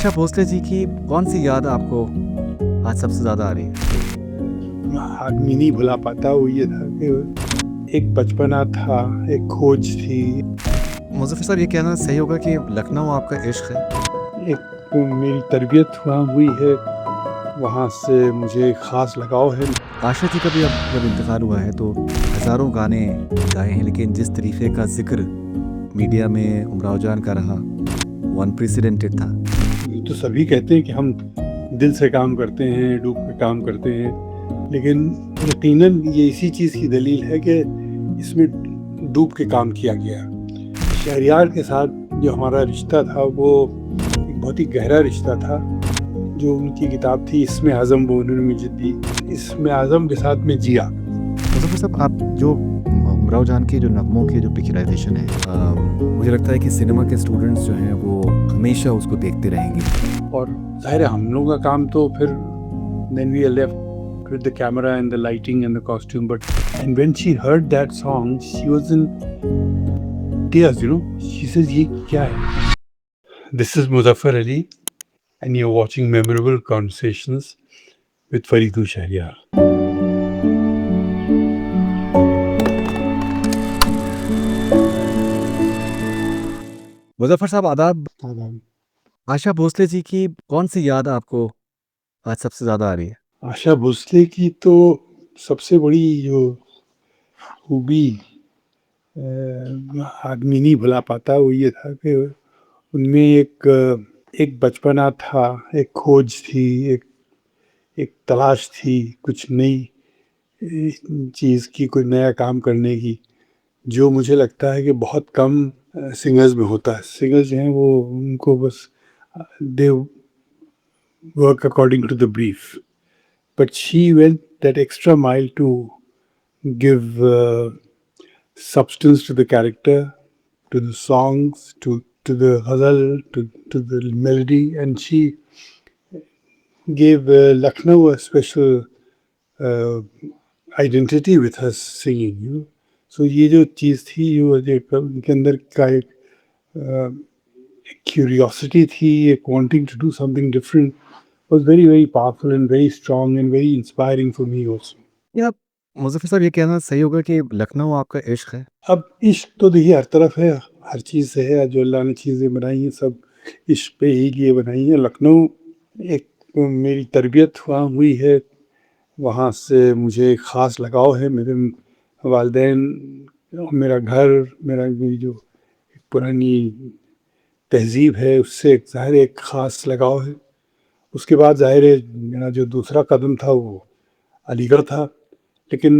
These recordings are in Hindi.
आशा भोसले जी की कौन-सी याद आपको आज सबसे ज़्यादा आ रही है? आदमी नहीं भुला पाता। वो ये था कि एक बचपना था, एक खोज थी, मुज़फ़्फ़र साहब ये कहना सही होगा कि लखनऊ आपका इश्क है? एक मेरी तरबियत वहाँ हुई है, वहाँ से मुझे ख़ास लगाव है। आशा जी का भी अब जब इंतकाल हुआ है तो हज़ारों गाने गाए हैं, लेकिन जिस तरीक़े का ज़िक्र मीडिया में उमराव जान का रहा, वो अनप्रेसिडेंटेड था। तो सभी कहते हैं कि हम दिल से काम करते हैं, डूब के काम करते हैं, लेकिन यकीनन ये इसी चीज़ की दलील है कि इसमें डूब के काम किया गया। शहरयार के साथ जो हमारा रिश्ता था वो एक बहुत ही गहरा रिश्ता था। जो उनकी किताब थी इसमें आज़म वो उन्होंने मुझे दी, इसमें आज़म के साथ मैं जिया। मुज़फ़्फ़र साहब आप जो उमराव जान के जो नग़्मों की जो पिक्चराइज़ेशन है, मुझे लगता है कि सिनेमा के स्टूडेंट्स जो हैं वो हमेशा उसको देखते रहेंगे। और ज़ाहिर है हम लोगों का काम तो फिर then we are left with the camera and the lighting and the costume, but and when she heard that song she was in tears, you know. She says ये क्या है? This is Muzaffar Ali and you're watching Memorable Conversations with Faridun Shahryar. Muzaffar साहब आदाब। आशा भोसले जी की कौन-सी याद आपको आज सबसे ज़्यादा आ रही है? आशा भोसले की तो सबसे बड़ी जो खूबी आदमी नहीं भुला पाता वो ये था कि उनमें एक बचपना था, एक खोज थी, एक एक तलाश थी कुछ नई चीज़ की, कोई नया काम करने की, जो मुझे लगता है कि बहुत कम सिंगर्स में होता है। सिंगर्स जो हैं वो उनको बस they work according to the brief, but she went that extra mile to give substance to the character, to the songs, to the ghazal, to the melody, and she gave Lucknow a special uh, identity with her singing. You know? So ये जो चीज़ थी ये एक उनके अंदर का एक curiosity थी, एक wanting to do something different was very very powerful and very strong and very inspiring for me also. या मुज़फ़्फ़र साहब ये कहना सही होगा कि लखनऊ आपका इश्क है? अब इश्क तो देखिए हर तरफ है, हर चीज़ से है, जो अल्लाह ने चीज़ें बनाई हैं सब इश्क पे ही लिए बनाई हैं। लखनऊ एक मेरी तरबियत वहाँ हुई है, वहाँ से मुझे ख़ास लगाव है। मेरे वालिदैन, मेरा घर, मेरी जो पुरानी तहज़ीब है उससे ज़ाहिर है एक ख़ास लगाव है। उसके बाद ज़ाहिर है मेरा जो दूसरा कदम था वो अलीगढ़ था। लेकिन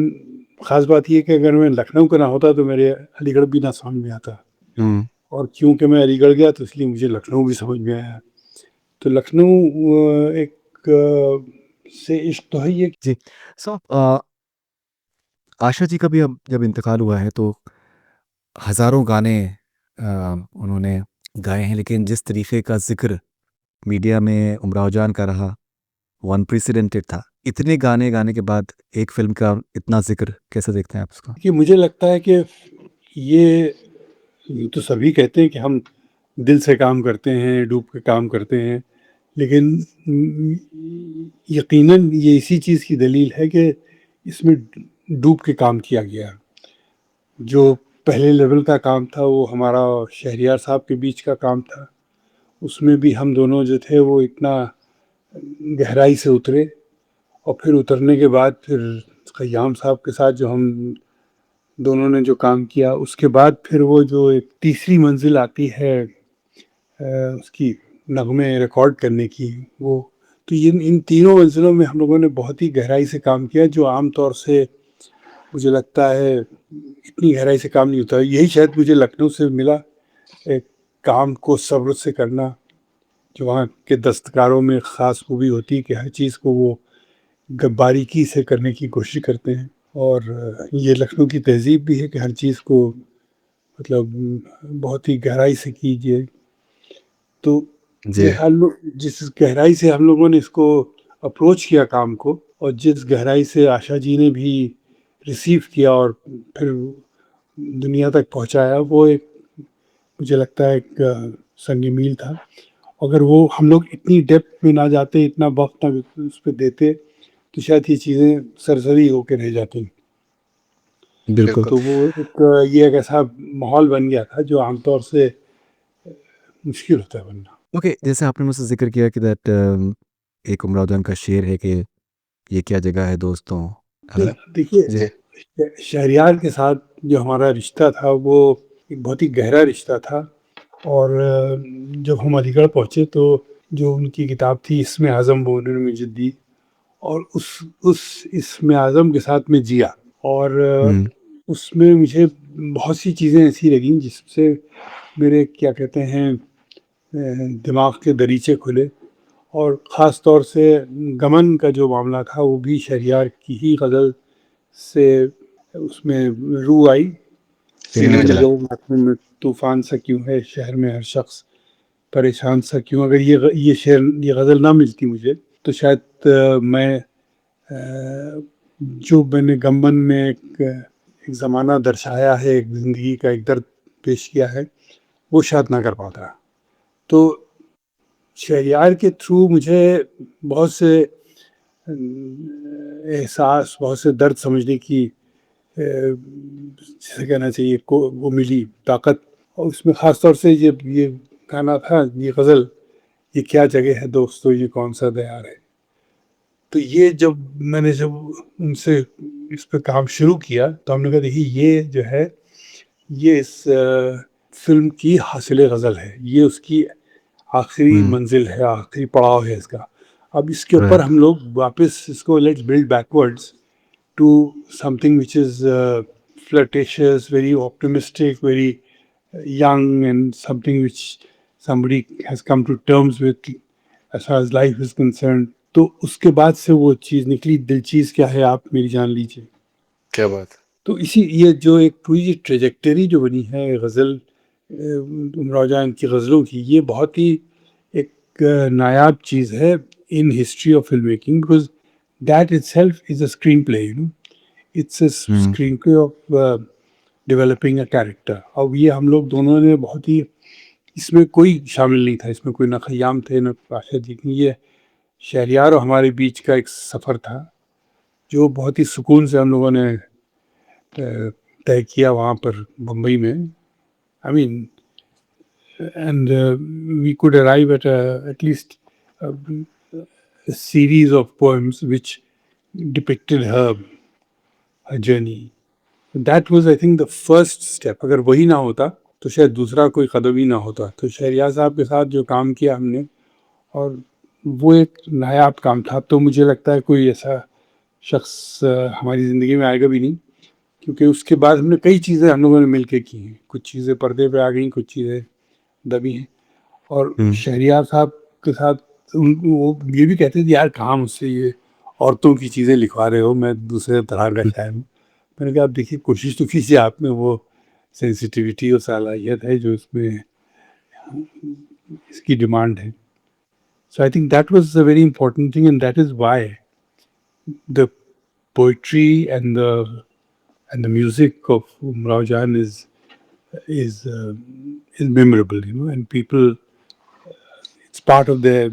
ख़ास बात ये है कि अगर मैं लखनऊ का ना होता तो मेरे अलीगढ़ भी ना समझ में आता, हुँ। और क्योंकि मैं अलीगढ़ गया तो इसलिए मुझे लखनऊ भी समझ में आया। तो लखनऊ एक से इश्क तो है ही है। जी। सो आशा जी का भी अब जब इंतकाल हुआ है तो हज़ारों गाने उन्होंने गाए हैं, लेकिन जिस तरीक़े का ज़िक्र मीडिया में उमराव जान का रहा, वो अनप्रेसिडेंटेड था। इतने गाने गाने के बाद एक फ़िल्म का इतना ज़िक्र कैसे देखते हैं आप उसको? कि मुझे लगता है कि ये तो सभी कहते हैं कि हम दिल से काम करते हैं, डूब के काम करते हैं, लेकिन यकीनन ये इसी चीज़ की दलील है कि इसमें डूब के काम किया गया। जो पहले लेवल का काम था वो हमारा शहरियार साहब के बीच का काम था। उसमें भी हम दोनों जो थे वो इतना गहराई से उतरे, और फिर उतरने के बाद फिर ख़य्याम साहब के साथ जो हम दोनों ने जो काम किया, उसके बाद फिर वो जो एक तीसरी मंजिल आती है उसकी नग़्मे रिकॉर्ड करने की, वो तो ये इन तीनों मंजिलों में हम लोगों ने बहुत ही गहराई से काम किया, जो आम तौर से मुझे लगता है इतनी गहराई से काम नहीं होता। यही शायद मुझे लखनऊ से मिला, एक काम को सब्र से करना, जो वहाँ के दस्तकारों में ख़ास खूबी होती है कि हर चीज़ को वो बारीकी से करने की कोशिश करते हैं। और ये लखनऊ की तहज़ीब भी है कि हर चीज़ को मतलब बहुत ही गहराई से कीजिए। तो जी। जिस गहराई से हम लोगों ने इसको अप्रोच किया काम को, और जिस गहराई से आशा जी ने भी रिसीव किया और फिर दुनिया तक पहुंचाया, वो एक मुझे लगता है एक संग मील था। अगर वो हम लोग इतनी डेप्थ में ना जाते, इतना वक़्त ना उस पे देते, तो शायद ये चीज़ें सरसरी होके रह जाती। बिल्कुल। तो वो ये एक ऐसा माहौल बन गया था जो आमतौर से मुश्किल होता है बनना। ओके, जैसे आपने मुझसे ज़िक्र किया कि दैट एक उमराव जान का शेर है कि ये क्या जगह है दोस्तों, है नहीं, ना? देखिए जी। शहरयार के साथ जो हमारा रिश्ता था वो एक बहुत ही गहरा रिश्ता था। और जब हम अलीगढ़ पहुँचे तो जो उनकी किताब थी इसमें आज़म वो उन्होंने मुझे दी, और उस इसमें आज़म के साथ मैं जिया। और हुँ, उसमें मुझे बहुत सी चीज़ें ऐसी लगीं जिससे मेरे क्या कहते हैं दिमाग के दरीचे खुले। और ख़ास तौर से गमन का जो मामला था वो भी शहरयार की ही गज़ल से उसमें रूह आई। सीने सीने में में चला। जो मातम में तूफ़ान सा क्यों है, शहर में हर शख़्स परेशान सा क्यों। अगर ये शेर ये गज़ल ना मिलती मुझे तो शायद मैं जो मैंने गमन में एक ज़माना दर्शाया है, एक ज़िंदगी का एक दर्द पेश किया है, वो शायद ना कर पाता। तो शहरयार के थ्रू मुझे बहुत से एहसास, बहुत से दर्द समझने की जिसे कहना चाहिए को वो मिली ताकत। और उसमें ख़ास तौर से ये गाना था, ये गज़ल, ये क्या जगह है दोस्तों, ये कौन सा दयार है। तो ये जब उनसे इस पे काम शुरू किया तो हमने कहा देखिए ये जो है ये इस फ़िल्म की हासिल गज़ल है, ये उसकी आखिरी हुँ, मंजिल है, आखिरी पड़ाव है इसका। अब इसके ऊपर राइट। हम लोग वापस इसको let's build backwards to something which is flirtatious, very optimistic, very young, and something which somebody has come to terms with as far as life is concerned. तो उसके बाद से वो चीज़ निकली, दिल चीज़ क्या है आप मेरी जान लीजिए। क्या बात! तो इसी ये जो एक पूरी ट्रेजेक्टरी जो बनी है गज़ल उमराव जान की गज़लों की, ये बहुत ही एक नायाब चीज़ है in history of film making, because that itself is a screen play, you know, it's a hmm, screenplay of developing a character. अब ये हम लोग दोनों ने बहुत ही, इसमें कोई शामिल नहीं था, इसमें कोई ना खयाम थे ना आशा जी थी। ये शहरयार और हमारे बीच का एक सफ़र था जो बहुत ही सुकून से हम लोगों ने तय किया वहाँ पर बम्बई में। I mean and we could arrive at least series of poems which depicted her journey. That was I think the first step. अगर वही ना होता तो शायद दूसरा कोई कदम ही ना होता। तो शहरियार साहब के साथ जो काम किया हमने, और वो एक नायाब काम था। तो मुझे लगता है कोई ऐसा शख्स हमारी ज़िंदगी में आएगा भी नहीं, क्योंकि उसके बाद हमने कई चीज़ें हम लोगों ने मिल के की हैं। कुछ चीज़ें पर्दे पे आ गई, कुछ चीज़ें दबी हैं। और हुँ, शहरियार साहब के साथ वो ये भी कहते थे यार कहाँ मुझसे ये औरतों की चीज़ें लिखवा रहे हो, मैं दूसरे तरह का हुँ, शायर हूँ। मैंने कहा आप देखिए कोशिश तो कीजिए, आप में वो सेंसिटिविटी और सलाहियत है जो इसमें इसकी डिमांड है। So I think that was a very important thing, and that is why the poetry and the music of Umrao Jaan is memorable, you know, and people, it's part of their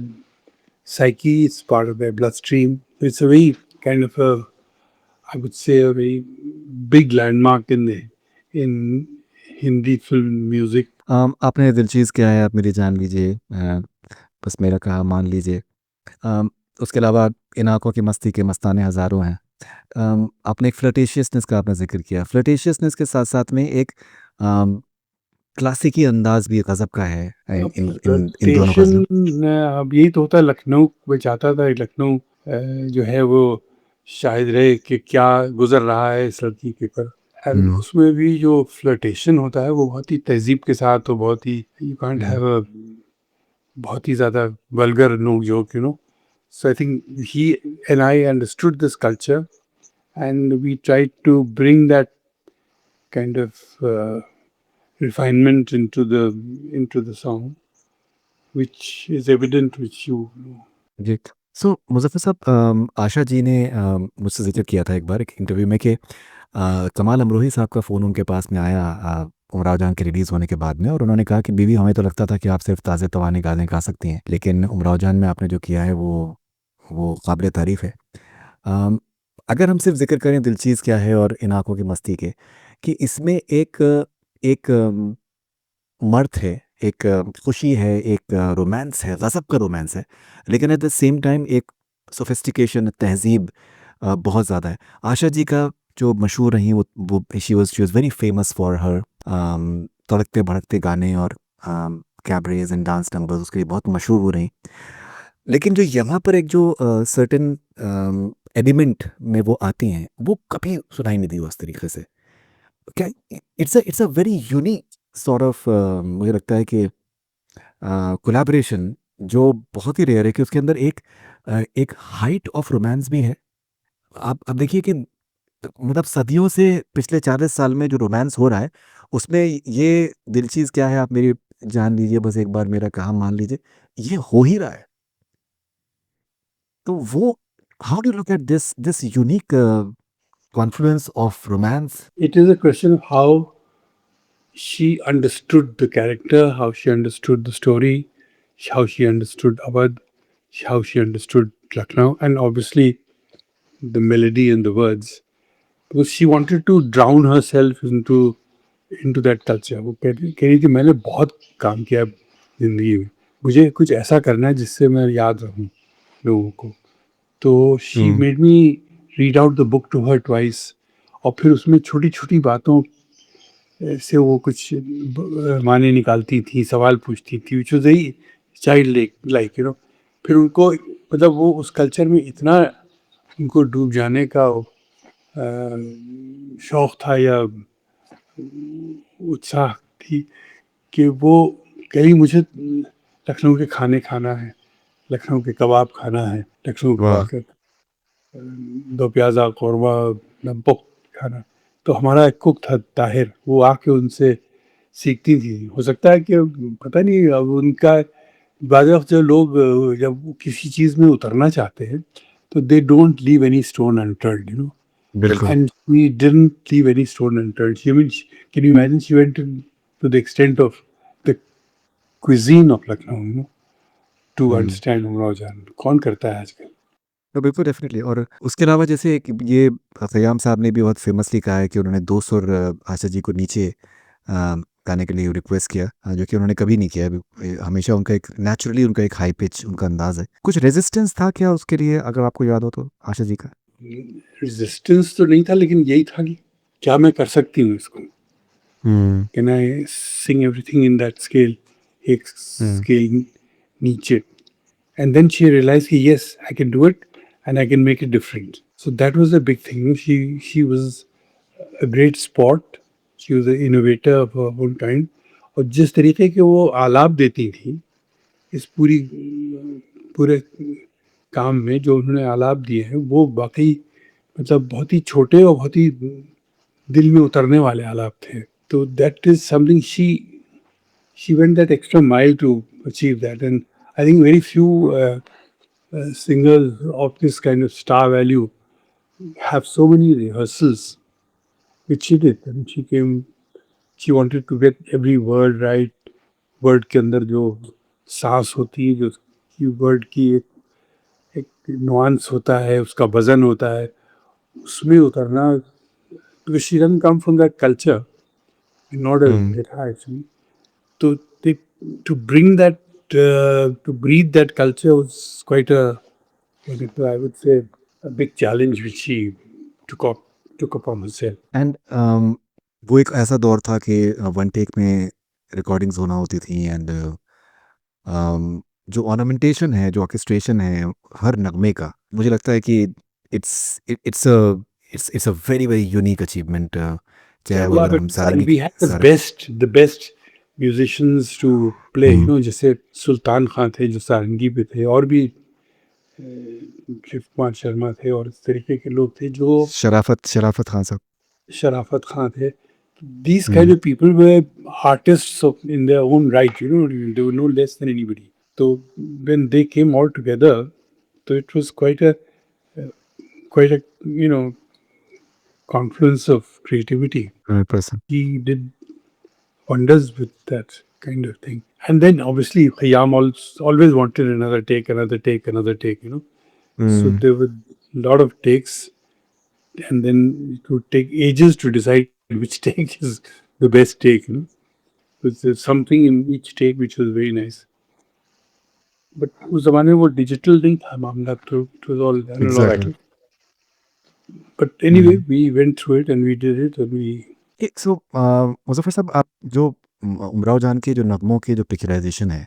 psyche, it's part of their bloodstream. It's a very kind of a, I would say, a very big landmark in the in Hindi film music. आपने दिलचीज़ क्या है आप मेरी जान लीजिए, बस मेरा कहा मान लीजिए। अम, उसके अलावा इन आँखों की मस्ती के मस्ताने हज़ारों हैं। आपने एक फ्लर्टेशियसनेस का आपने ज़िक्र किया। फ्लर्टेशियसनेस के साथ-साथ में एक अम, क्लासिकी अंदाज़ भी गज़ब का है इन अब इन इन इन दोनों गज़लों। फ्लर्टेशन अब यही तो होता है। लखनऊ मैं चाहता था कि लखनऊ जो है वो शायद रहे कि क्या गुजर रहा है इस लड़की के पर। एंड हुँ, उसमें भी जो फ्लर्टेशन होता है वो बहुत ही तहजीब के साथ, और बहुत ही you can't um, have a बहुत ही ज़्यादा वल्गर नोक जोक, you know. So I think he and I understood this culture, and we tried to bring that kind of refinement into the song, which is evident, which you know. जी। सो मुज़फ़्फ़र साहब, आशा जी ने मुझसे ज़िक्र किया था एक बार एक इंटरव्यू में कि कमाल अमरोही साहब का फ़ोन उनके पास में आया उमराव जान के रिलीज़ होने के बाद में, और उन्होंने कहा कि बीवी, हमें तो लगता था कि आप सिर्फ ताज़े तवाने गाने गा सकती हैं, लेकिन उमराव जान में आपने जो किया है वो काबिल तारीफ़ है। अम, अगर हम सिर्फ जिक्र करें दिलचीज़ क्या है और इन आँखों की मस्ती के, कि इसमें एक एक मर्थ है, एक खुशी है, एक रोमांस है, गज़ब का रोमांस है, लेकिन एट द सेम टाइम एक सोफिस्टिकेशन, तहज़ीब बहुत ज़्यादा है। आशा जी का जो मशहूर रही, वो she was very famous for her तड़कते-भड़कते गाने और कैबरेज़ एंड डांस नंबर्स, उसके लिए बहुत मशहूर वो रहीं। लेकिन जो यहाँ पर एक जो सर्टेन एलिमेंट में वो आती हैं, वो कभी सुनाई नहीं दी उस तरीके से। क्या it's a very unique sort of, मुझे लगता है कि कोलैबोरेशन जो बहुत ही रेयर है, कि उसके अंदर एक हाइट ऑफ रोमांस भी है। आप अब देखिए कि मतलब सदियों से, पिछले 40 साल में जो रोमांस हो रहा है, उसमें ये दिल चीज़ क्या है, आप मेरी जान लीजिए, बस एक बार मेरा काम मान लीजिए, ये हो ही रहा है। तो वो, how do you look at this unique Confluence of romance? It is a question of how she understood the character, how she understood the story, how she understood Awadh, how she understood Lucknow, and obviously the melody and the words. Because she wanted to drown herself into that culture. वो कह रही थी, मैंने बहुत काम किया जिंदगी में, मुझे कुछ ऐसा करना है जिससे मैं याद रहूं लोगों को. तो she hmm, made me read out the book to her twice, और फिर उसमें छोटी छोटी बातों से वो कुछ माने निकालती थी, सवाल पूछती थी, which was very child like, you know. फिर उनको मतलब वो उस कल्चर में इतना उनको डूब जाने का शौक था या उत्साह थी कि वो कहीं मुझे लखनऊ के खाने खाना है, लखनऊ के कबाब खाना है, लखनऊ वाह! का दो प्याज़ा कौरमा नमपुक खाना. तो हमारा एक कुक था ताहिर, वो आके उनसे सीखती थी. हो सकता है कि पता नहीं, अब उनका बाज़ वक़्त जो लोग जब वो किसी चीज़ में उतरना चाहते हैं, तो they don't leave any stone unturned, you know. बिल्कुल। And she didn't leave any stone unturned. She, I mean, can you imagine? She went to the extent of the cuisine of Lucknow, you know, to hmm. understand Umrao जान. कौन करता है आजकल? तो बिल्कुल डेफ़िनिटली, और उसके अलावा जैसे एक ये ख़य्याम साहब ने भी बहुत फ़ेमसली कहा है कि उन्होंने 2 सुर आशा जी को नीचे गाने के लिए रिक्वेस्ट किया, जो कि उन्होंने कभी नहीं किया है। हमेशा उनका एक नेचुरली उनका एक हाई पिच उनका अंदाज़ है। कुछ रेज़िस्टेंस था क्या उसके लिए, अगर आपको याद हो तो, आशा जी का? रेजिस्टेंस तो नहीं था, लेकिन यही था कि क्या मैं कर सकती हूँ इसको. Um, can I sing everything in that scale, एक हुँ, स्केल नीचे. And then she realized कि yes, I can do it and I can make it different. So that was a big thing. She was a great sport. She was an innovator of her own kind. और जिस तरीके के वो आलाप देती थी इस पूरे काम में, जो उन्होंने आलाप दिए हैं, वो वाकई मतलब बहुत ही छोटे और बहुत ही दिल में उतरने वाले आलाप थे. तो that is something she went that extra mile to achieve that. And I think very few singers of this kind of star value have so many rehearsals, which she did. And she came, she wanted to get every word right. Word के अंदर जो सांस होती है, जो की वर्ड की एक नुआंस होता है, उसका वजन होता है, उसमें उतरना. Because she doesn't come from that culture, not a hmm. Mira actually. To they, to bring that to breathe that culture was quite a, I would say, a big challenge which she took upon herself. And वो एक ऐसा दौर था कि वन टेक में रिकॉर्डिंग्स होना होती थी, एंड जो ऑर्नामेंटेशन है, जो ऑर्केस्ट्रेशन है हर नगमे का, मुझे लगता है कि it's a very very unique achievement, चाहे वो Yeah, अगर but हम सारंगी we की had Sarang the best musicians to play. You hmm, know, जैसे सुल्तान खान थे जो सारंगी पे थे, और भी शिव कुमार शर्मा थे, और इस तरीके के लोग थे जो शराफत खान साहब। शराफत खान थे. These kind hmm, of people were artists in their own right. You know, they were no less than anybody. So when they came all together, so it was quite a confluence of creativity. 100%। He did wonders with that kind of thing. And then obviously Khayyam always wanted another take, another take, another take, you know. So there were a lot of takes, and then it would take ages to decide which take is the best take, you know. Because there's something in each take which was very nice. But उस ज़माने में वो डिजिटल नहीं था मामला, तो it was all analog Exactly. actually. But anyway, we went through it and we did it and we. सो मुज़फ़्फ़र साहब, आप जो उमराव जान के जो नगमों की जो पिक्चराइजेशन है,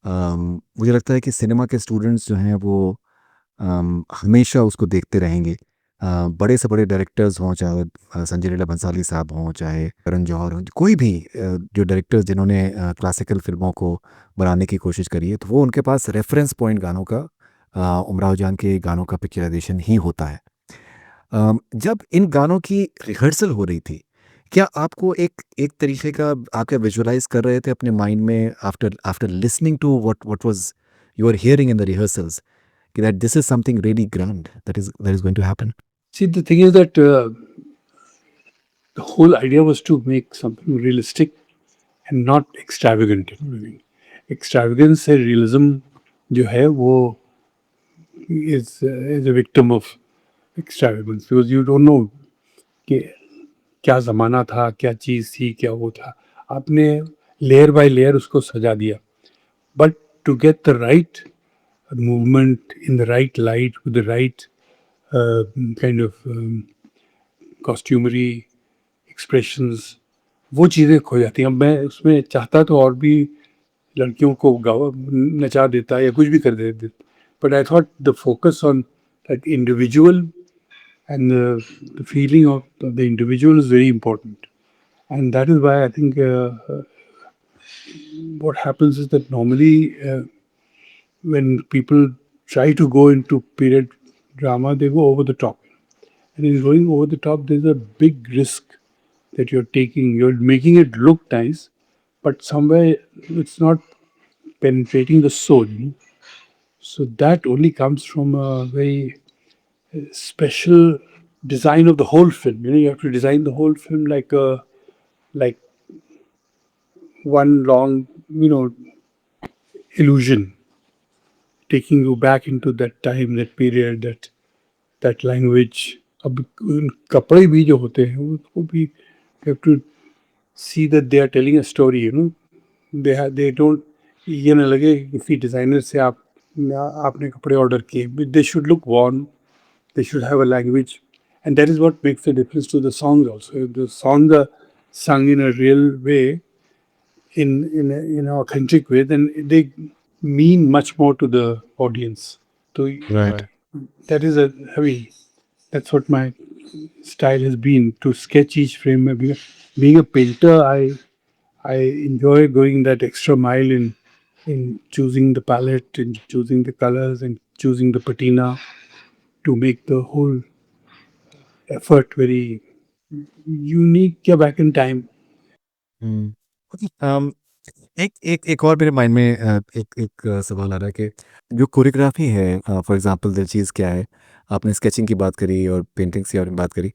मुझे लगता है कि सिनेमा के स्टूडेंट्स जो हैं वो हमेशा उसको देखते रहेंगे। बड़े से बड़े डायरेक्टर्स हों, चाहे संजय लीला भंसाली साहब हों, चाहे करण जौहर हों, कोई भी जो डायरेक्टर्स जिन्होंने क्लासिकल फ़िल्मों को बनाने की कोशिश करी है, तो वो उनके पास रेफ़रेंस पॉइंट गानों का उमराव जान के गानों का पिक्चराइजेशन ही होता है। जब इन गानों की रिहर्सल हो रही थी, क्या आपको एक एक तरीके का आप क्या विजुअलाइज़ कर रहे थे अपने माइंड में after after listening to what was you are hearing in the rehearsals, कि that this is something really grand that is going to happen? See, the thing is that the whole idea was to make something realistic and not extravagant. You know what I mean? Extravagance से realism जो है वो is a victim of extravagance, because you don't know कि क्या ज़माना था, क्या चीज़ थी, क्या वो था। आपने लेयर बाय लेयर उसको सजा दिया, but to get the right movement in the right light with the right kind of costumery expressions, वो चीज़ें खो जाती हैं। अब मैं उसमें चाहता तो और भी लड़कियों को नचा देता या कुछ भी कर देता, but I thought the focus on that individual and the feeling of the individual is very important, and that is why I think what happens is that normally when people try to go into period drama, they go over the top, and in going over the top there's a big risk that you're taking. You're making it look nice, but somewhere it's not penetrating the soul, you know? So that only comes from a very special design of the whole film. You know, you have to design the whole film like one long, you know, illusion, taking you back into that time, that period, that language. अब कपड़े भी जो होते हैं उसको भी you have to see that they are telling a story, you know. they don't, ये ना लगे किसी डिज़ाइनर से आपने कपड़े ऑर्डर किए. They should look worn, they should have a language, and that is what makes the difference to the songs also. If the songs are sung in a real way, in an authentic way, then they mean much more to the audience. So right. that is a heavy. That's what my style has been, to sketch each frame. Being a painter, I enjoy going that extra mile in choosing the palette, in choosing the colors, and choosing the patina to make the whole effort very unique. Yeah, back in time. हुँ। एक एक एक और मेरे माइंड में सवाल आ रहा है कि जो कोरियोग्राफी है, फॉर एग्ज़ाम्पल दिलचीज़ क्या है? आपने स्केचिंग की बात करी और पेंटिंग्स की आपने बात करी।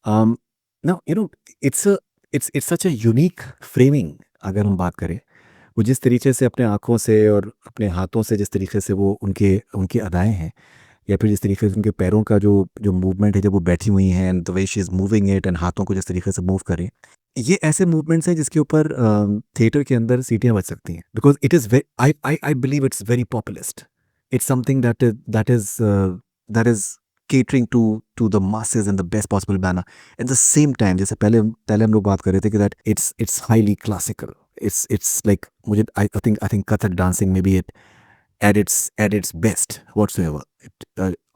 Now you know it's a it's such a unique framing. अगर हम बात करें, वो जिस तरीके से अपने आँखों से और अपने हाथों से जिस तरीके से वो उनके उनकी अदाएँ हैं, या फिर जिस तरीके से उनके पैरों का जो जो मूवमेंट है जब वो बैठी हुई हैं, and the way she is moving it, and हाथों को जिस तरीके से मूव करें, ये ऐसे मूवमेंट्स हैं जिसके ऊपर थिएटर के अंदर सीटियाँ बज सकती हैं, because it is way I believe it's very populist. It's something that is catering to the masses in the best possible manner. At the same time, जैसे पहले हम लोग बात कर रहे थे कि that it's highly classical. It's like मुझे आई थिंक कथक डांसिंग में भी it at its best whatsoever.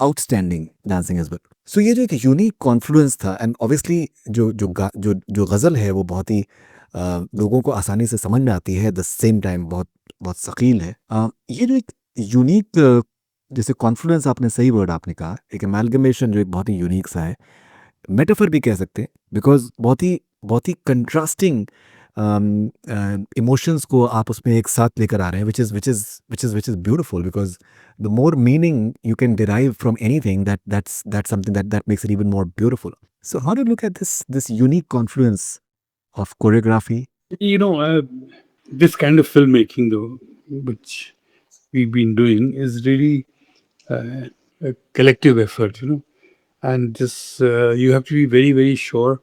Outstanding dancing as well. So ये जो एक यूनिक कॉन्फ्लुएंस था, एंड ऑब्वियसली जो गज़ल है वो बहुत ही लोगों को आसानी से समझ में आती है, द सेम टाइम बहुत बहुत सकील है। ये जो एक यूनिक जैसे कॉन्फ्लुएंस, आपने सही वर्ड आपने कहा, एक एमैल्गमेशन जो एक बहुत ही यूनिक सा है, मेटाफर भी कह सकते हैं, बिकॉज बहुत ही कंट्रास्टिंग इमोशंस को आप उसमें एक साथ लेकर आ रहे हैं, which is beautiful, because the more meaning you can derive from anything, that's something that makes it even more beautiful. So how do you look at this unique confluence of choreography You know, this kind of filmmaking, though, which we've been doing, is really a collective effort, you know. And this, you have to be very, very sure,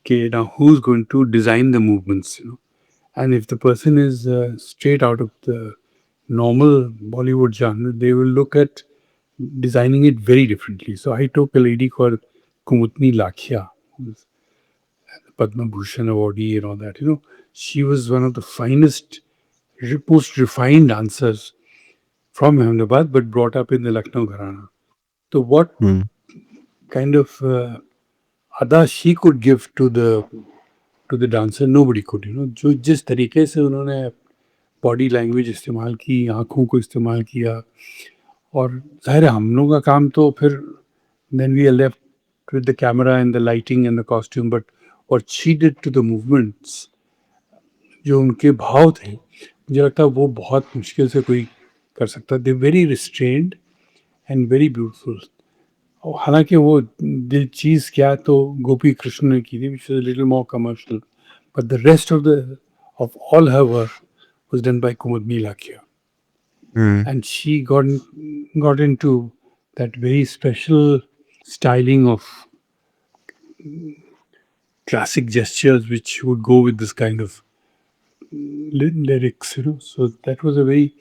okay, now who's going to design the movements, you know. And if the person is straight out of the normal Bollywood genre, they will look at designing it very differently. So I took a lady called Kumutni Lakhia, who's Padma Bhushan awardee and all that. You know, she was one of the finest, most refined dancers from Ahmedabad, but brought up in the Lucknow Gharana. So what Hmm. kind of अदा she could give to the dancer, nobody could. You know, जो जिस तरीके से उन्होंने बॉडी लैंग्वेज इस्तेमाल की, आँखों को इस्तेमाल किया, और ज़ाहिर है हम लोगों का काम तो फिर then we are left with the camera and the lighting and the costume, but what she did to the movements, जो उनके भाव थे, मुझे लगता है वो बहुत मुश्किल से कोई कर सकता है। They very restrained and very beautiful. और हालाँकि वो दिल चीज़ क्या तो गोपी कृष्ण ने की थी, which was a little more commercial, but the rest of all her work was done by कुमुदनी Lakhia. Hmm. And she got into that very special styling of classic gestures which would go with this kind of lyrics, you know. So that was a very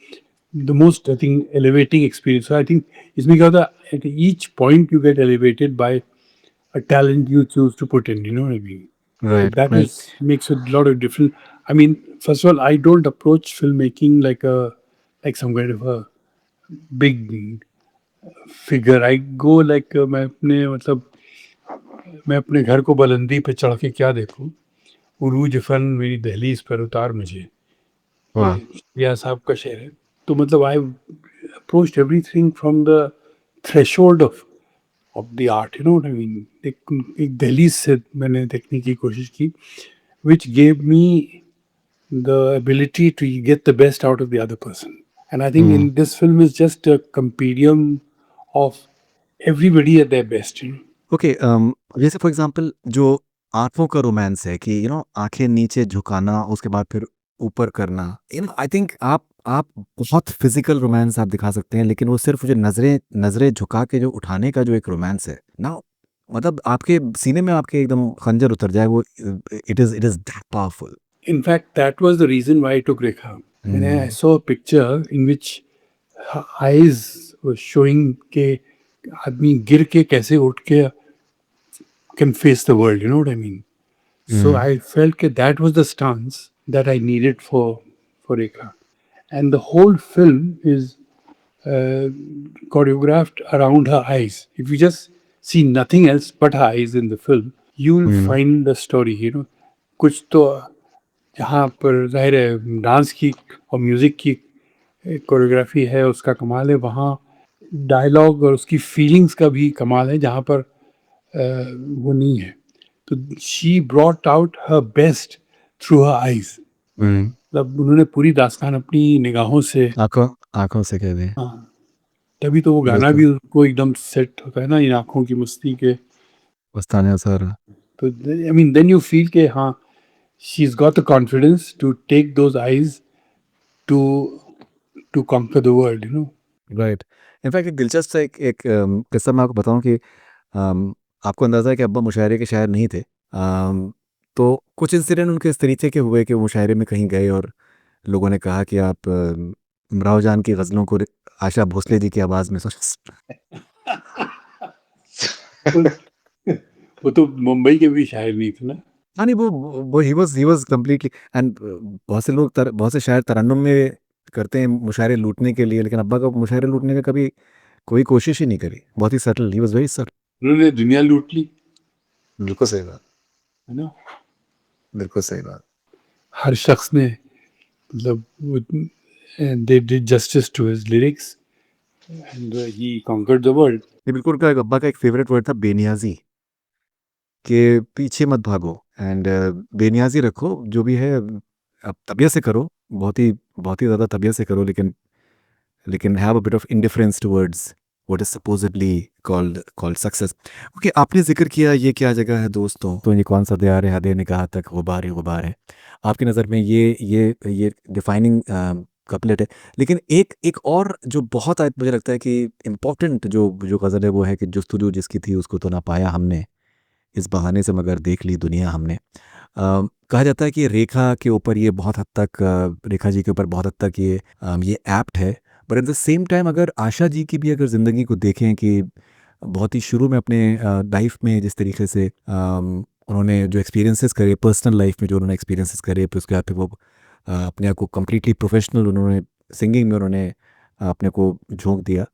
the most, I think, elevating experience. So I think it's because at each point you get elevated by a talent you choose to put in. You know what I mean? So Right, that right. is makes a lot of difference. I mean, first of all, I don't approach filmmaking like some kind of a big figure. I go like मैं अपने घर को बुलंदी पे चढ़ के क्या देखूं, उरूज फन मेरी दहलीज पर उतार मुझे, Wow. ये रिया साहब का शेर है। तो मतलब आई approached everything from the threshold of the art, you know what I mean. एक दहलीज से मैंने देखने की कोशिश की, which gave me the ability to get the best out of the other person. And I think in Hmm. this film is just a compendium of everybody at their best. You know? Okay, जैसे फॉर एग्जांपल जो आँखों का रोमांस है कि आँखें नीचे झुकाना, उसके बाद फिर ऊपर करना, आई थिंक आप बहुत फिजिकल रोमांस आप दिखा सकते हैं, लेकिन वो सिर्फ जो नज़रें नज़रें झुका के जो उठाने का जो एक रोमांस है ना, मतलब आपके सीने में आपके एकदम खंजर उतर जाए वो, it is that powerful. In fact, that was the reason why I took Rekha. When I hmm. saw a picture in which her eyes were showing कि आदमी गिर के कैसे उठ के can face the world, you know what I mean? So hmm. I felt that that was the stance that I needed for Rekha. And the whole film is uh, choreographed around her eyes. If you just see nothing else but her eyes in the film, you will hmm. find the story, you know. कुछ तो जहाँ पर ज़ाहिर है डांस की और म्यूज़िक की कोरियोग्राफी है उसका कमाल है, वहाँ डायलॉग और उसकी फीलिंग्स का भी कमाल है, जहाँ पर वो नहीं है। तो she brought out her best through her eyes. Hmm. मतलब उन्होंने पूरी दास्तान अपनी निगाहों से, आंखों आंखों से कह दे। हाँ, तभी तो वो गाना बिल्कुल। भी उसको एकदम सेट होता है ना, इन आँखों की मस्ती के। पछताने सर। तो I mean then you feel के हाँ, she is got the confidence to take those eyes to to conquer the world, you know. Right. In fact एक दिलचस्प सा एक किस्सा मैं आपको बताऊं कि आपको अंदाज़ा है कि अब्बा मुशायरे के शायर नहीं थे। तो कुछ इंसिडेंट उनके इस तरीके के हुए कि वो मुशायरे में कहीं गए और लोगों ने कहा कि आप इमराव जान की गज़लों को आशा भोसले जी की आवाज़ में सुन। वो तो मुंबई के भी शायर नहीं थे ना। हाँ, नहीं, वो ही वाज़ कंप्लीटली एंड बहुत से लोग बहुत से शायर तरन्नुम में करते हैं मुशायरे लूटने के लिए, लेकिन अब्बा का मुशायरे लूटने का कभी कोई कोशिश ही नहीं करी। बहुत ही subtle, he was very subtle. उन्होंने दुनिया लूट ली, बिल्कुल सही बात। है ना। बिल्कुल सही बात। हर शख्स ने मतलब they did justice to his lyrics and he conquered the world. ये बिल्कुल उनका अब्बा का एक फ़ेवरेट वर्ड था बेनियाज़ी, कि पीछे मत भागो एंड बेनियाज़ी रखो, जो भी है आप तबीयत से करो, बहुत ही ज़्यादा तबीयत से करो, लेकिन have a bit of indifference towards what is supposedly called success. Okay, आपने जिक्र किया ये क्या जगह है दोस्तों, तो ये कौन सा दयार है हदे निगाह तक गुबार ही गुबार है। आपकी नज़र में ये डिफाइनिंग कपलेट है। लेकिन एक एक और जो बहुत मुझे लगता है कि इम्पोर्टेंट जो जो गज़ल है वो है कि जुस्तजू जिसकी थी उसको तो ना पाया हमने, इस बहाने से मगर देख ली दुनिया हमने। कहा जाता है कि रेखा के ऊपर ये बहुत हद तक रेखा जी के ऊपर बहुत हद तक ये एप्ट है। But at the same time अगर आशा जी की भी अगर ज़िंदगी को देखें कि बहुत ही शुरू में अपने लाइफ में जिस तरीके से उन्होंने जो एक्सपीरियंसेस करे पर्सनल लाइफ में जो उन्होंने एक्सपीरियंसेस करे, फिर उसके बाद फिर वो अपने आप को कम्प्लीटली प्रोफेशनल उन्होंने सिंगिंग में उन्होंने अपने को झोंक दिया।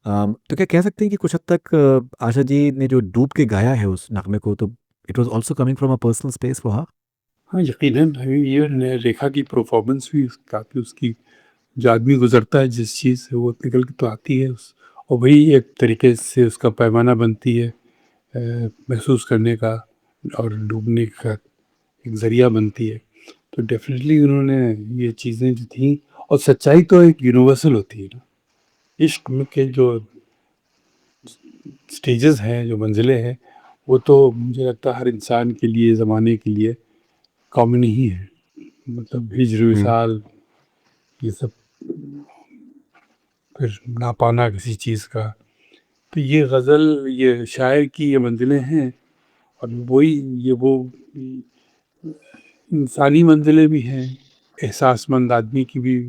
तो क्या कह सकते हैं कि कुछ हद तक आशा जी ने जो डूब के गाया है उस नगमे को, तो it was also coming from a personal space for her. हाँ, यकीनन ये रेखा की परफॉर्मेंस भी काफ़ी उसकी, जो आदमी गुजरता है जिस चीज़ से वो निकल के तो आती है उस, और वही एक तरीके से उसका पैमाना बनती है महसूस करने का और डूबने का एक ज़रिया बनती है। तो डेफिनेटली उन्होंने ये चीज़ें जो थी, और सच्चाई तो एक यूनिवर्सल होती है ना, इश्क में के जो स्टेजेस हैं, जो मंजिलें हैं, वो तो मुझे लगता है हर इंसान के लिए, ज़माने के लिए कॉमन ही है। मतलब हिज्र हम्म। विसाल, ये सब, फिर ना पाना किसी चीज़ का। तो ये गज़ल, ये शायर की ये मंजिलें हैं, और वही ये वो इंसानी मंजिलें भी हैं, एहसासमंद आदमी की भी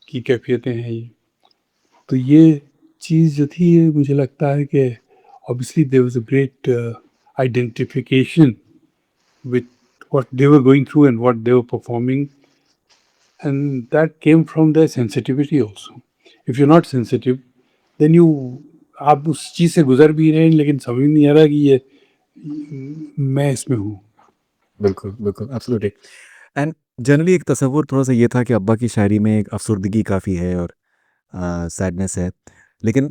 की कैफ़ियतें हैं ये। तो ये चीज़ जो थी, ये मुझे लगता है कि obviously there was a great identification with what they were going through and what they were performing, and that came from their sensitivity also. If you're not sensitive, then you, आप उस चीज़ से गुजर भी रहे हैं लेकिन समझ नहीं आ रहा कि ये मैं इसमें हूँ। बिल्कुल बिल्कुल एब्सोल्युटली। एंड जनरली एक तसव्वुर थोड़ा सा ये था कि अब्बा की शायरी में एक अफसुर्दगी काफ़ी है और सैडनेस है। लेकिन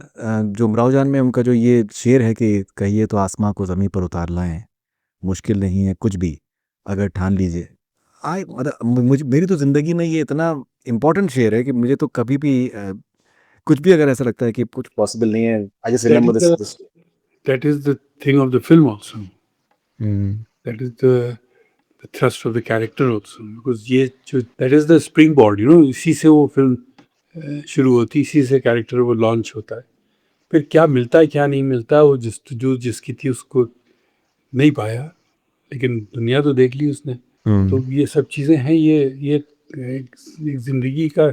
जो उमराव जान में उनका जो ये शेर है कि कहिए तो आसमां को ज़मीं पर उतार लाएं, मुश्किल नहीं है कुछ भी अगर ठान लीजिए। आई मतलब मुझे मेरी तो ज़िंदगी में ये इतना इम्पोर्टेंट शेर है कि मुझे तो कभी भी कुछ भी अगर ऐसा लगता है कि कुछ पॉसिबल नहीं है, I just That remember is the this. that is the thing of the film also. Hmm. That is the thrust of the character also. Because ये जो that is the springboard, you know, इसी से वो फिल्म शुरू होती है, इसी से कैरेक्टर वो लॉन्च होता है। फिर क्या मिलता है क्या नहीं मिलता, वो जो जिसकी थी उसको नहीं पाया, लेकिन दुनिया तो देख ली उसने। तो ये सब चीज़ें हैं, ये एक ज़िंदगी का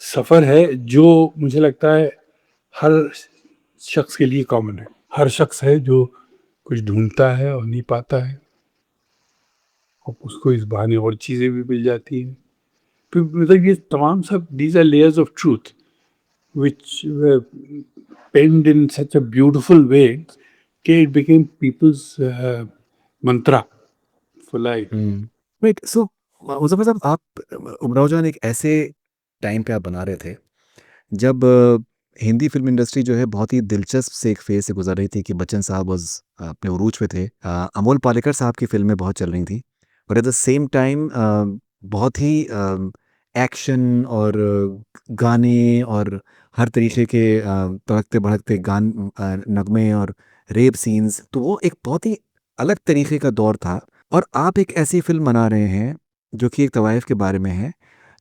सफ़र है जो मुझे लगता है हर शख्स के लिए कॉमन है। हर शख्स है जो कुछ ढूँढता है और नहीं पाता है, और उसको इस बहाने और चीज़ें भी मिल जाती हैं। फिर मतलब ये तमाम सब, these are layers of truth which were penned in such a beautiful way कि it became people's mantra for life. Right. So Muzaffar Sahab, आप उमराव जान एक ऐसे टाइम पे आप बना रहे थे जब हिंदी फिल्म इंडस्ट्री जो है बहुत ही दिलचस्प से एक फेज से गुजर रही थी कि बच्चन साहब वॉज अपने उरूज पे थे। अमोल पालेकर साहब की फिल्में बहुत चल रही थी। But at the same time बहुत ही एक्शन और गाने और हर तरीके के तड़कते भड़कते नगमे और रेप सीन्स, तो वो एक बहुत ही अलग तरीके का दौर था। और आप एक ऐसी फिल्म बना रहे हैं जो कि एक तवाइफ के बारे में है,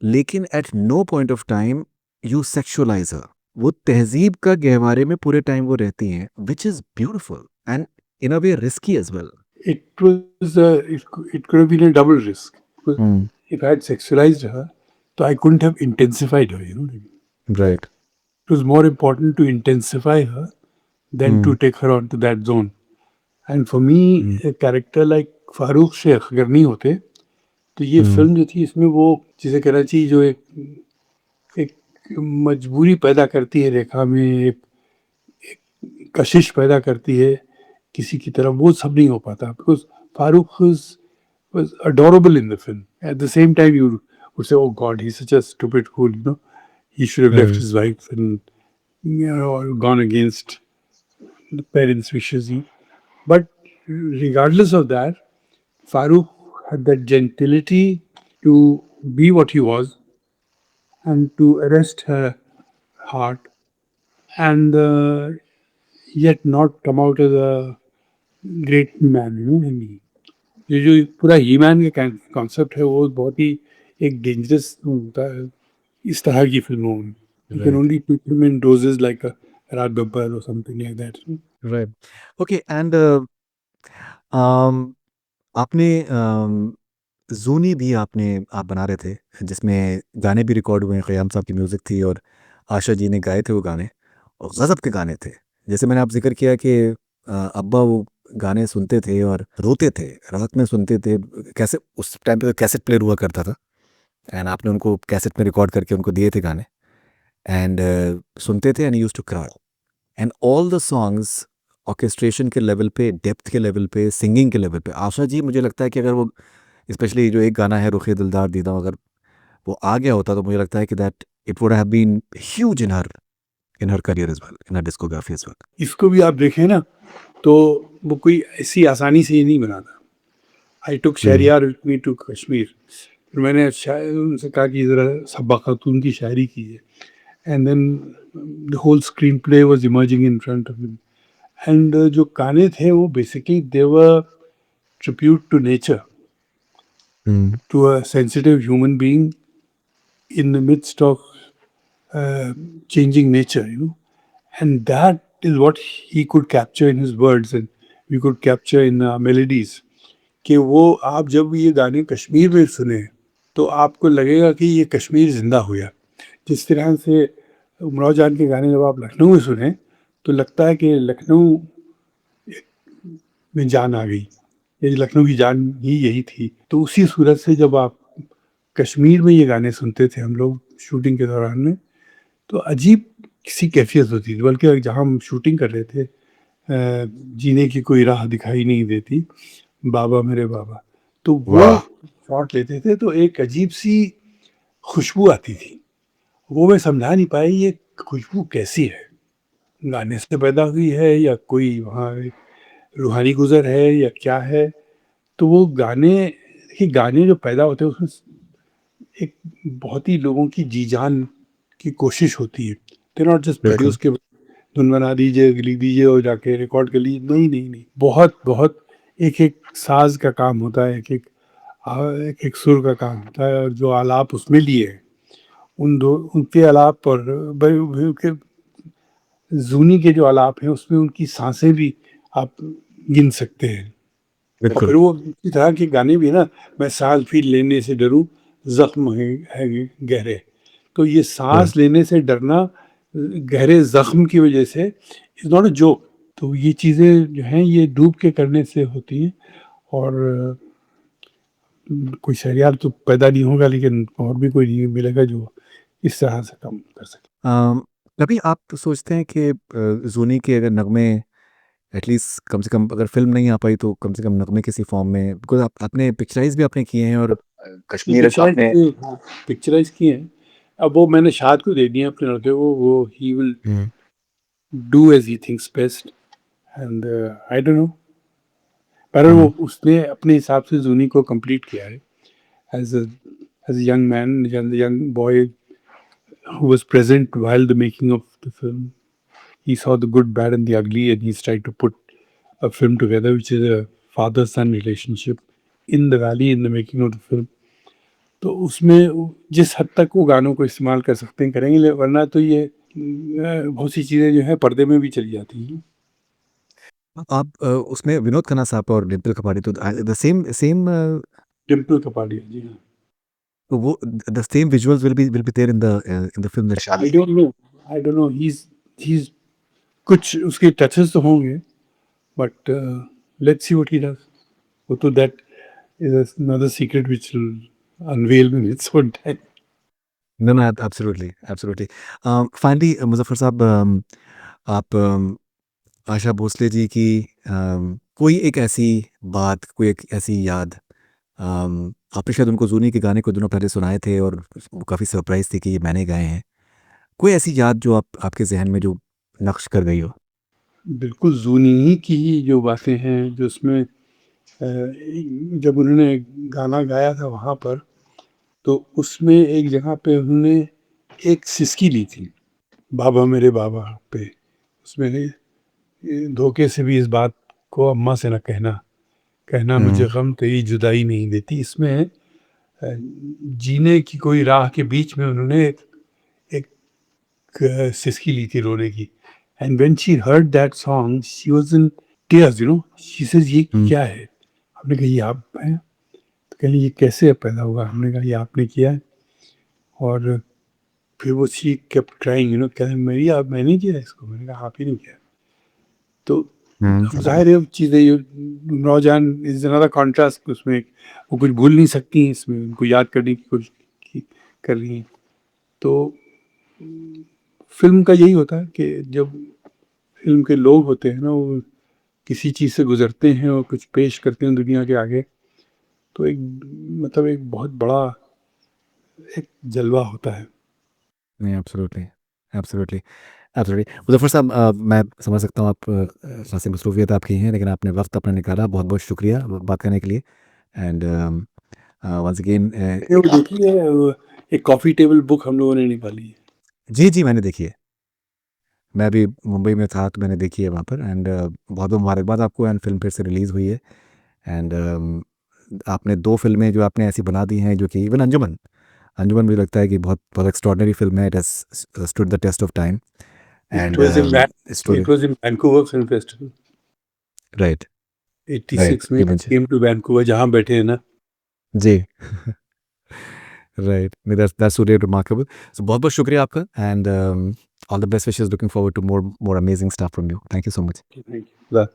लेकिन at no point of time you sexualize her. वो तहजीब का गहवारे में पूरे टाइम वो रहती हैं, which is beautiful and in a way risky as well. It could have been a double risk. Because if I had sexualized her, so I couldn't have intensified her, you know what I mean? Right. It was more important to intensify her than to take her onto that zone. And for me, a character like Farooq Sheikh अगर नहीं होते, तो ये फिल्म जो थी इसमें वो, जिसे कहना चाहिए, जो एक मजबूरी पैदा करती है रेखा में, एक कशिश पैदा करती है किसी की तरफ, वो सब नहीं हो पाता। Because Farooq was adorable in the film. At the same time, you would say, "Oh God, he's such a stupid fool." You know, he should have left his wife and, you know, gone against the parents' wishes. But regardless of that, Farooq had that gentility to be what he was and to arrest her heart and yet not come out as a great man, ही ये जो पूरा ही मैन का कॉन्सेप्ट है वो बहुत ही एक डेंजरस होता है इस तरह की फिल्मों में. You can right, only put him in doses like a Raj Babbar or something like that. Right. Okay and आपने ज़ूनी भी आप बना रहे थे, जिसमें गाने भी रिकॉर्ड हुए हैं, ख़याम साहब की म्यूज़िक थी और आशा जी ने गाए थे वो गाने और गज़ब के गाने थे। जैसे मैंने आप ज़िक्र किया कि अब्बा वो गाने सुनते थे और रोते थे, रात में सुनते थे। कैसे उस टाइम पे तो कैसेट प्लेयर हुआ करता था एंड आपने उनको कैसेट में रिकॉर्ड करके उनको दिए थे गाने एंड सुनते थे and used to cry and all the songs orchestration के लेवल पे, डेप्थ के लेवल पे, सिंगिंग के लेवल पे, आशा जी मुझे लगता है कि अगर वो स्पेशली जो एक गाना है रुखे दिलदार दीदा, अगर वो आ गया होता तो मुझे लगता है कि that it would have been huge in her career as well, in her discography as well. इसको भी आप देखें ना तो वो कोई ऐसी आसानी से ये नहीं बना था. I took Shahryar with me to Kashmir. फिर मैंने उनसे कहा कि ज़रा सब्बा खातून की शायरी कीजिए. And then the whole screenplay was emerging in front of me. And जो गाने थे वो basically they were tribute to nature, to a sensitive human being in the midst of changing nature, and that is what he could capture in his words and we could capture in melodies. कि वो आप जब ये गाने कश्मीर में सुने तो आपको लगेगा कि ये कश्मीर जिंदा हुआ. जिस तरह से उमराव जान के गाने जब आप लखनऊ में सुने तो लगता है कि लखनऊ में जान आ गई, ये लखनऊ की जान ही यही थी. तो उसी सूरत से जब आप कश्मीर में ये गाने सुनते थे हम लोग शूटिंग के दौरान में तो अजीब सी कैफियत होती थी. बल्कि जहाँ हम शूटिंग कर रहे थे जीने की कोई राह दिखाई नहीं देती बाबा मेरे बाबा, तो वो वाह! शॉट लेते थे तो एक अजीब सी खुशबू आती थी. वो मैं समझा नहीं पाई ये खुशबू कैसी है, गाने से पैदा हुई है या कोई वहाँ रूहानी गुजर है या क्या है. तो वो गाने, देखिए गाने जो पैदा होते हैं उसमें एक बहुत ही लोगों की जी जान की कोशिश होती है. दे नॉट जस्ट बिल्कुल। प्रोड्यूस के धुन बना दीजिए, लिख दीजिए और जाके रिकॉर्ड कर लीजिए. नहीं नहीं नहीं, बहुत बहुत एक एक साज का काम होता है, एक एक सुर का काम होता है. और जो आलाप उसमें लिए हैं उनके आलाप और उनके जूनी के जो आलाप हैं उसमें उनकी सांसें भी आप गिन सकते हैं. और बिल्कुल। फिर वो इसी तरह के गाने भी ना, मैं सांस भी लेने से डरूं, जख्म है गहरे. तो ये राइट। सांस लेने से डरना गहरे जख्म की वजह से इज नॉट अ जोक. तो ये चीज़ें जो हैं ये डूब के करने से होती हैं. और कोई शहरियार तो पैदा नहीं होगा लेकिन और भी कोई नहीं मिलेगा जो इस तरह से काम कर सके. अम, कभी आप तो सोचते हैं कि ज़ूनी के अगर नगमे एटलीस्ट कम से कम अगर फ़िल्म नहीं आ पाई तो कम से कम नगमे किसी फ़ॉर्म में, बिकॉज़ आप आपने पिक्चराइज़ भी आपने किए हैं और कश्मीर का आपने पिक्चराइज, हाँ, पिक्चराइज किए हैं. अब वो मैंने शाद को दे दिए अपने लड़के को. वो he will hmm, do as he thinks best. And I don't know, पर हुँ, वो हुँ, उसने अपने हिसाब से जूनी को कंप्लीट किया है as a young man, young boy who was present while the making of the film. He saw the good, bad, and the ugly, and he's tried to put a film together, which is a father-son relationship in the valley in the making of the film. तो उसमें जिस हद तक वो गानों को इस्तेमाल कर सकते हैं करेंगे, वरना तो ये बहुत सी चीज़ें जो है पर्दे में भी चली जाती हैं. आप उसमें विनोद खन्ना साहब और डिम्पल कपाड़ी तो the same same Dimple Kapadia, जी हाँ. तो वो the same visuals will be there in the film आई निशानी। Don't know, I don't know, he कुछ उसके टचेस तो होंगे but let's see what he does. वो तो that is another secret which will unveil in its own time. No, no, absolutely, absolutely. Finally Muzaffar Sahab, आप आशा भोसले जी की कोई एक ऐसी बात, कोई एक ऐसी याद, आपने शायद उनको ज़ूनी के गाने कुछ दिनों पहले सुनाए थे और वो काफ़ी सरप्राइज़ थी कि ये मैंने गाए हैं। कोई ऐसी याद जो आप आपके ज़हन में जो नक्श कर गई हो? बिल्कुल जूनी ही की ही जो बातें हैं जो उसमें जब उन्होंने गाना गाया था वहाँ पर, तो उसमें एक जगह पे उन्होंने एक सिसकी ली थी. बाबा मेरे बाबा पे, उसमें ये धोखे से भी इस बात को अम्मा से न कहना, कहना मुझे गम तेरी जुदाई नहीं देती। इसमें जीने की कोई राह के बीच में उन्होंने एक सिसकी ली थी रोने की। And when she heard that song she was in tears, you know, she says ये क्या है? हमने कहा ये आप हैं? तो कह रही ये कैसे पैदा हुआ? हमने कहा ये आपने किया है। और फिर वो she kept crying, you know, कह रही मेरी आप मैंने किया इसको। मैंने कहा आप ही ने किया। तो अब जाहिर है चीज़ें नौजान इज अनदर कॉन्ट्रास्ट, उसमें वो कुछ भूल नहीं सकती हैं, इसमें उनको याद करने की कोशिश कर रही हैं। तो फिल्म का यही होता है कि जब फिल्म के लोग होते हैं ना, वो किसी चीज़ से गुजरते हैं और कुछ पेश करते हैं दुनिया के आगे, तो एक मतलब एक बहुत बड़ा एक जलवा होता है। नहीं, एब्सोल्युटली, एब्सोल्युटली, एब्सोल्युटली। मुज़फ़्फ़र साहब, मैं समझ सकता हूँ आप खासी मसरूफ़ियत आपकी हैं, लेकिन आपने वक़्त अपना निकाला, बहुत-बहुत शुक्रिया बात करने के लिए। एंड वंस अगेन वो देखी है एक कॉफ़ी टेबल बुक हम लोगों ने निकाली है। जी, जी, मैंने देखी है। मैं अभी मुंबई में था तो मैंने देखी है वहाँ पर। एंड बहुत-बहुत मुबारकबाद आपको। एंड फ़िल्म फिर से रिलीज़ हुई है। एंड आपने 2 फ़िल्में जो आपने ऐसी बना दी हैं, जो कि इवन अंजुमन, अंजुमन मुझे लगता है कि बहुत बहुत एक्स्ट्राऑर्डिनरी फ़िल्म है। It has stood the test of time. It and was in story, it was in Vancouver film festival right, right, 86 में, ये आई मुझे केम टू वैंकूवर, जहाँ बैठे हैं ना। जी। राइट, नहीं, दैट्स रियली रिमार्केबल। सो बहुत-बहुत शुक्रिया आपका। And all the best wishes, looking forward to more amazing stuff from you. Thank you so much. Thank you.